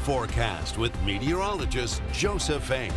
forecast with meteorologist Joseph Fink.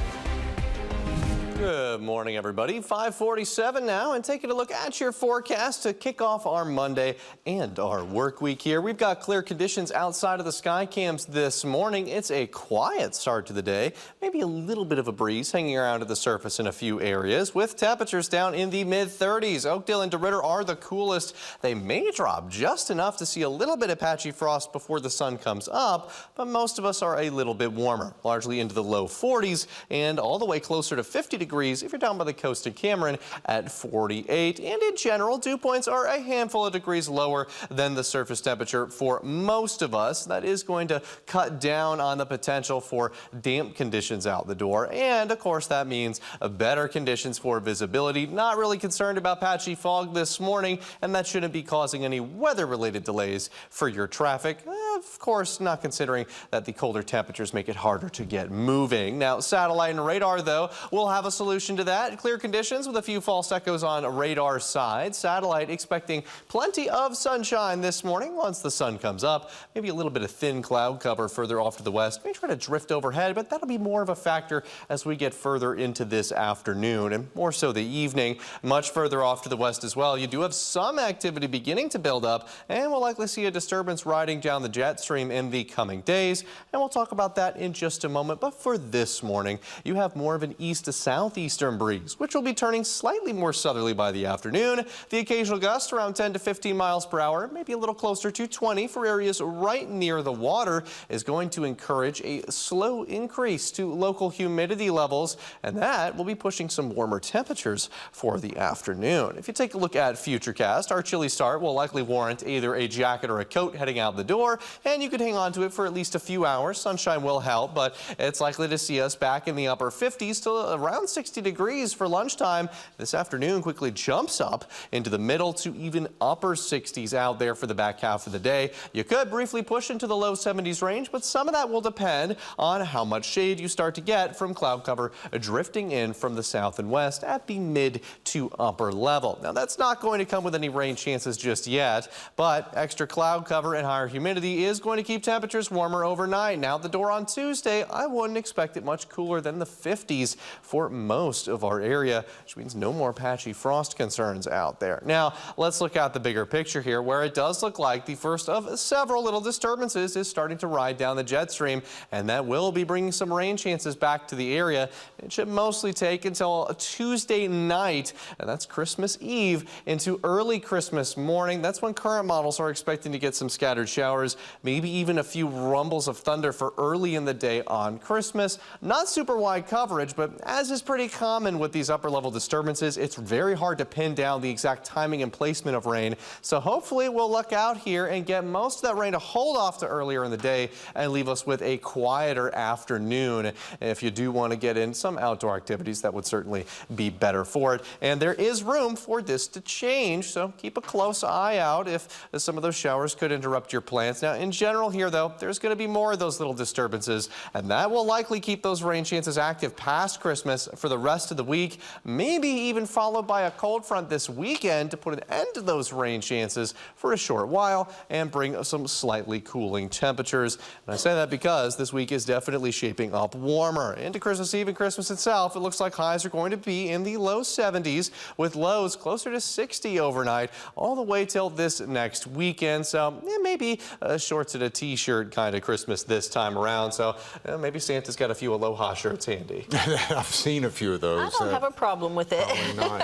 Good morning, everybody. 5:47 now, and taking a look at your forecast to kick off our Monday and our work week here. We've got clear conditions outside of the sky cams this morning. It's a quiet start to the day, maybe a little bit of a breeze hanging around at the surface in a few areas, with temperatures down in the mid-30s. Oakdale and DeRidder are the coolest. They may drop just enough to see a little bit of patchy frost before the sun comes up, but most of us are a little bit warmer, largely into the low 40s and all the way closer to 50 degrees if you're down by the coast in Cameron at 48. And in general, dew points are a handful of degrees lower than the surface temperature for most of us. That is going to cut down on the potential for damp conditions out the door. And of course, that means better conditions for visibility. Not really concerned about patchy fog this morning, and that shouldn't be causing any weather-related delays for your traffic. Of course, not considering that the colder temperatures make it harder to get moving. Now, satellite and radar, though, will have a solution to that. Clear conditions with a few false echoes on radar side. Satellite expecting plenty of sunshine this morning once the sun comes up. Maybe a little bit of thin cloud cover further off to the west. May try to drift overhead, but that'll be more of a factor as we get further into this afternoon and more so the evening. Much further off to the west as well, you do have some activity beginning to build up, and we'll likely see a disturbance riding down the jet stream in the coming days, and we'll talk about that in just a moment. But for this morning, you have more of an east to southeastern breeze, which will be turning slightly more southerly by the afternoon. The occasional gust around 10 to 15 miles per hour, maybe a little closer to 20 for areas right near the water, is going to encourage a slow increase to local humidity levels, and that will be pushing some warmer temperatures for the afternoon. If you take a look at Futurecast, our chilly start will likely warrant either a jacket or a coat heading out the door, and you could hang on to it for at least a few hours. Sunshine will help, but it's likely to see us back in the upper 50s to around 60 degrees for lunchtime. This afternoon quickly jumps up into the middle to even upper 60s out there for the back half of the day. You could briefly push into the low 70s range, but some of that will depend on how much shade you start to get from cloud cover drifting in from the south and west at the mid to upper level. Now, that's not going to come with any rain chances just yet, but extra cloud cover and higher humidity is going to keep temperatures warmer overnight. Now, the door on Tuesday, I wouldn't expect it much cooler than the 50s for most of our area, which means no more patchy frost concerns out there. Now, let's look at the bigger picture here, where it does look like the first of several little disturbances is starting to ride down the jet stream, and that will be bringing some rain chances back to the area. It should mostly take until Tuesday night, and that's Christmas Eve into early Christmas morning. That's when current models are expecting to get some scattered showers, maybe even a few rumbles of thunder for early in the day on Christmas. Not super wide coverage, but as is pretty common with these upper level disturbances, it's very hard to pin down the exact timing and placement of rain. So hopefully we'll luck out here and get most of that rain to hold off to earlier in the day and leave us with a quieter afternoon. If you do want to get in some outdoor activities, that would certainly be better for it. And there is room for this to change, so keep a close eye out if some of those showers could interrupt your plans. Now, in general here, though, there's going to be more of those little disturbances, and that will likely keep those rain chances active past Christmas for the rest of the week, maybe even followed by a cold front this weekend to put an end to those rain chances for a short while and bring some slightly cooling temperatures. And I say that because this week is definitely shaping up warmer. Into Christmas Eve and Christmas itself, it looks like highs are going to be in the low 70s with lows closer to 60 overnight all the way till this next weekend. So maybe shorts and a t-shirt kind of Christmas this time around. So maybe Santa's got a few Aloha shirts handy. I've seen a few of those. I don't have a problem with it. Probably not.